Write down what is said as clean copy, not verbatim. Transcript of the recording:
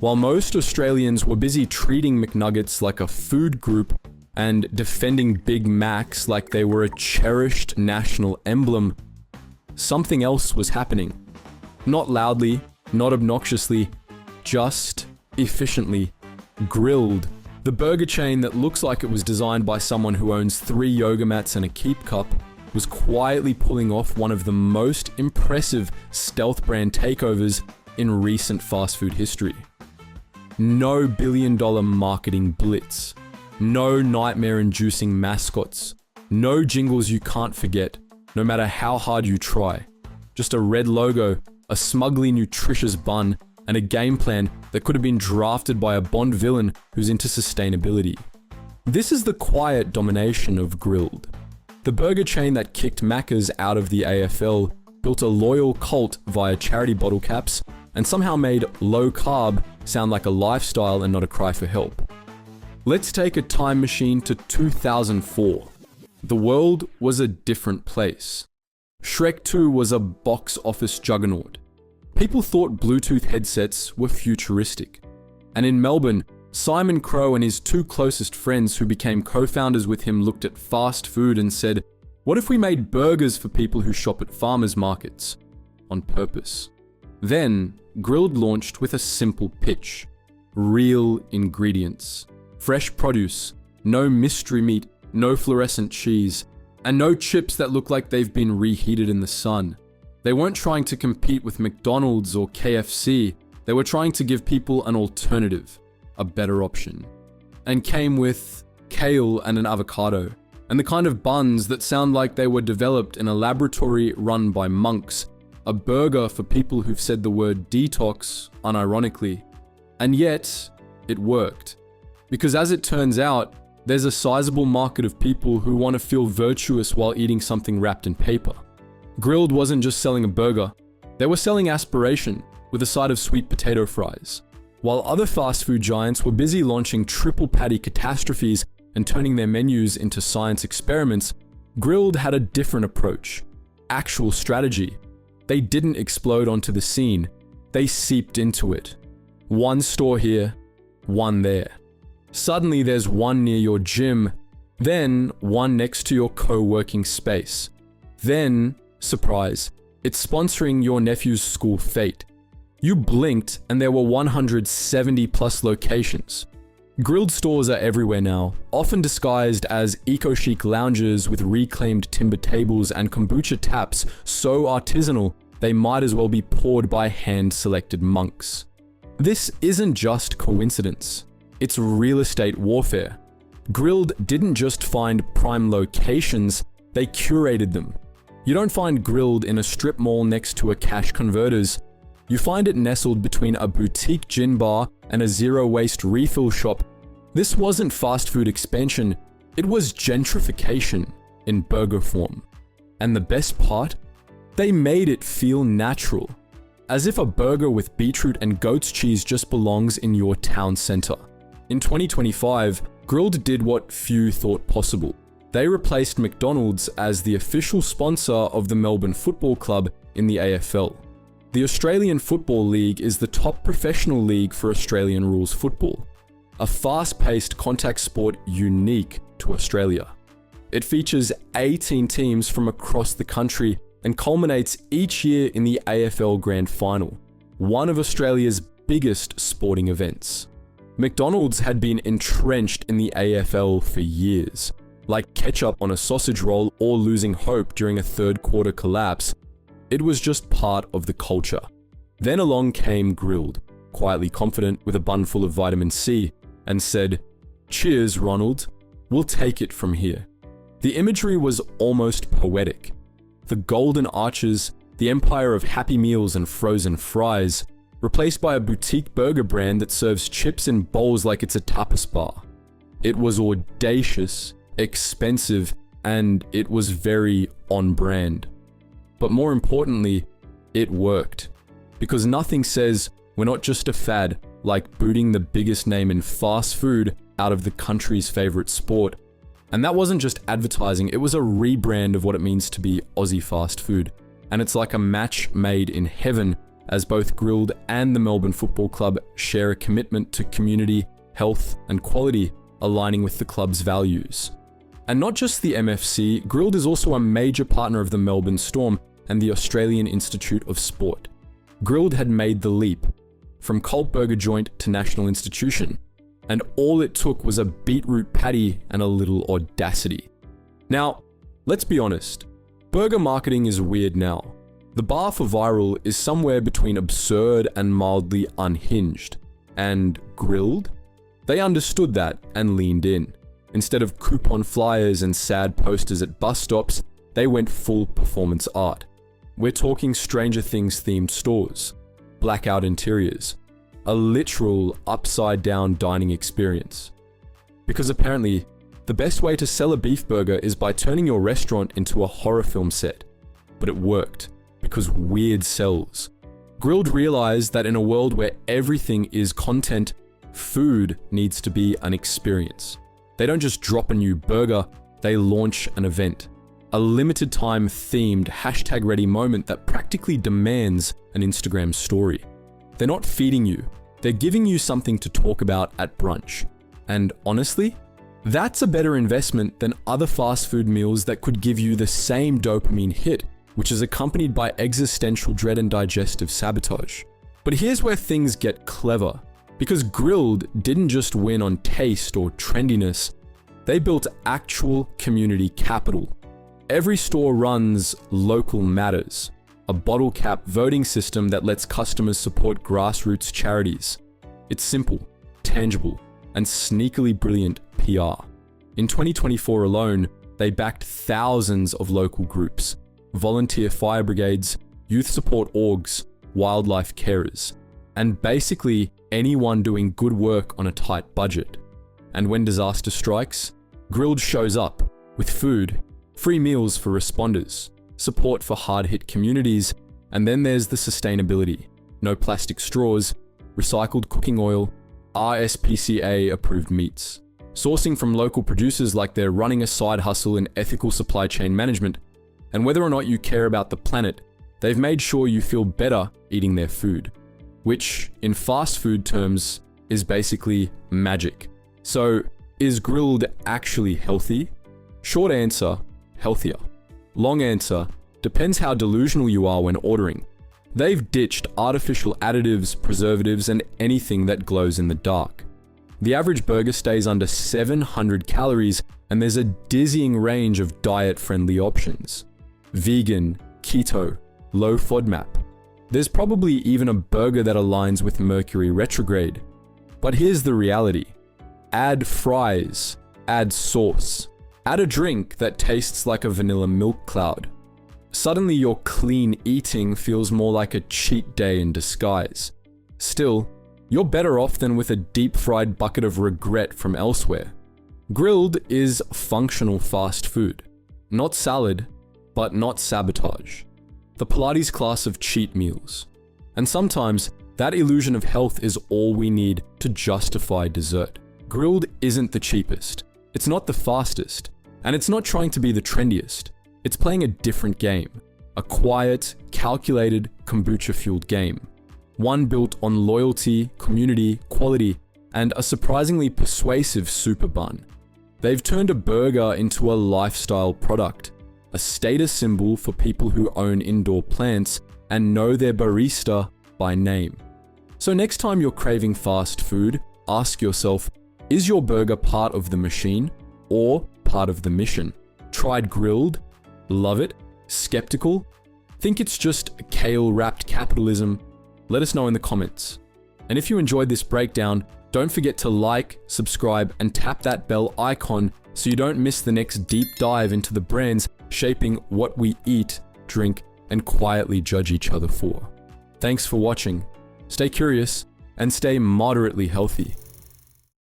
While most Australians were busy treating McNuggets like a food group and defending Big Macs like they were a cherished national emblem, something else was happening. Not loudly, not obnoxiously, just efficiently. Grilled, the burger chain that looks like it was designed by someone who owns 3 yoga mats and a keep cup, was quietly pulling off one of the most impressive stealth brand takeovers in recent fast food history. No billion-dollar marketing blitz. No nightmare-inducing mascots. No jingles you can't forget, no matter how hard you try. Just a red logo, a smugly nutritious bun, and a game plan that could have been drafted by a Bond villain who's into sustainability. This is the quiet domination of Grilled. The burger chain that kicked Macca's out of the AFL, built a loyal cult via charity bottle caps, and somehow made low carb sound like a lifestyle and not a cry for help. Let's take a time machine to 2004. The world was a different place. Shrek 2 was a box office juggernaut. People thought Bluetooth headsets were futuristic. And in Melbourne, Simon Crowe and his 2 closest friends who became co-founders with him looked at fast food and said, "What if we made burgers for people who shop at farmers markets?" On purpose. Then, Grilled launched with a simple pitch. Real ingredients. Fresh produce. No mystery meat, no fluorescent cheese, and no chips that look like they've been reheated in the sun. They weren't trying to compete with McDonald's or KFC. They were trying to give people an alternative, a better option. And came with kale and an avocado, and the kind of buns that sound like they were developed in a laboratory run by monks, a burger for people who've said the word detox unironically. And yet, it worked. Because as it turns out, there's a sizable market of people who want to feel virtuous while eating something wrapped in paper. Grilled wasn't just selling a burger, they were selling aspiration with a side of sweet potato fries. While other fast food giants were busy launching triple patty catastrophes and turning their menus into science experiments, Grilled had a different approach. Actual strategy. They didn't explode onto the scene, they seeped into it. One store here, one there. Suddenly there's one near your gym, then one next to your co-working space. Then, surprise, it's sponsoring your nephew's school fete. You blinked and there were 170 plus locations. Grilled stores are everywhere now, often disguised as eco-chic lounges with reclaimed timber tables and kombucha taps so artisanal they might as well be poured by hand-selected monks. This isn't just coincidence. It's real estate warfare. Grilled didn't just find prime locations, they curated them. You don't find Grilled in a strip mall next to a cash converters. You find it nestled between a boutique gin bar and a zero-waste refill shop. This wasn't fast food expansion, it was gentrification in burger form. And the best part? They made it feel natural. As if a burger with beetroot and goat's cheese just belongs in your town center. In 2025, Grilled did what few thought possible. They replaced McDonald's as the official sponsor of the Melbourne Football Club in the AFL. The Australian Football League is the top professional league for Australian rules football, a fast-paced contact sport unique to Australia. It features 18 teams from across the country and culminates each year in the AFL Grand Final, one of Australia's biggest sporting events. McDonald's had been entrenched in the AFL for years, like ketchup on a sausage roll or losing hope during a third quarter collapse. It was just part of the culture. Then along came Grilled, quietly confident with a bun full of vitamin C, and said, "Cheers, Ronald, we'll take it from here." The imagery was almost poetic. The golden arches, the empire of Happy Meals and frozen fries, replaced by a boutique burger brand that serves chips in bowls like it's a tapas bar. It was audacious, expensive, and it was very on brand. But more importantly, it worked. Because nothing says we're not just a fad like booting the biggest name in fast food out of the country's favorite sport. And that wasn't just advertising, it was a rebrand of what it means to be Aussie fast food. And it's like a match made in heaven as both Grilled and the Melbourne Football Club share a commitment to community, health, and quality, aligning with the club's values. And not just the MFC, Grilled is also a major partner of the Melbourne Storm and the Australian Institute of Sport. Grilled had made the leap from cult burger joint to national institution, and all it took was a beetroot patty and a little audacity. Now, let's be honest, burger marketing is weird now. The bar for viral is somewhere between absurd and mildly unhinged. And Grilled? They understood that and leaned in. Instead of coupon flyers and sad posters at bus stops, they went full performance art. We're talking Stranger Things themed stores, blackout interiors, a literal upside down dining experience. Because apparently, the best way to sell a beef burger is by turning your restaurant into a horror film set. But it worked, because weird sells. Grilled realized that in a world where everything is content, food needs to be an experience. They don't just drop a new burger, they launch an event. A limited time themed hashtag ready moment that practically demands an Instagram story. They're not feeding you, they're giving you something to talk about at brunch. And honestly, that's a better investment than other fast food meals that could give you the same dopamine hit, which is accompanied by existential dread and digestive sabotage. But here's where things get clever. Because Grilled didn't just win on taste or trendiness, they built actual community capital. Every store runs Local Matters, a bottle cap voting system that lets customers support grassroots charities. It's simple, tangible, and sneakily brilliant PR. In 2024 alone, they backed thousands of local groups, volunteer fire brigades, youth support orgs, wildlife carers, and basically anyone doing good work on a tight budget. And when disaster strikes, Grilled shows up with food, free meals for responders, support for hard-hit communities, and then there's the sustainability. No plastic straws, recycled cooking oil, RSPCA-approved meats. Sourcing from local producers like they're running a side hustle in ethical supply chain management. And whether or not you care about the planet, they've made sure you feel better eating their food. Which, in fast food terms, is basically magic. So, is Grilled actually healthy? Short answer, healthier. Long answer, depends how delusional you are when ordering. They've ditched artificial additives, preservatives, and anything that glows in the dark. The average burger stays under 700 calories, and there's a dizzying range of diet-friendly options. Vegan, keto, low FODMAP. There's probably even a burger that aligns with Mercury retrograde. But here's the reality. Add fries, add sauce, add a drink that tastes like a vanilla milk cloud. Suddenly your clean eating feels more like a cheat day in disguise. Still, you're better off than with a deep-fried bucket of regret from elsewhere. Grilled is functional fast food. Not salad, but not sabotage. The Pilates class of cheat meals. And sometimes, that illusion of health is all we need to justify dessert. Grilled isn't the cheapest. It's not the fastest. And it's not trying to be the trendiest. It's playing a different game. A quiet, calculated, kombucha-fueled game. One built on loyalty, community, quality, and a surprisingly persuasive super bun. They've turned a burger into a lifestyle product. A status symbol for people who own indoor plants and know their barista by name. So next time you're craving fast food, ask yourself, is your burger part of the machine or part of the mission? Tried Grilled? Love it? Skeptical? Think it's just kale-wrapped capitalism? Let us know in the comments. And if you enjoyed this breakdown, don't forget to like, subscribe, and tap that bell icon so you don't miss the next deep dive into the brands shaping what we eat, drink, and quietly judge each other for. Thanks for watching. Stay curious and stay moderately healthy.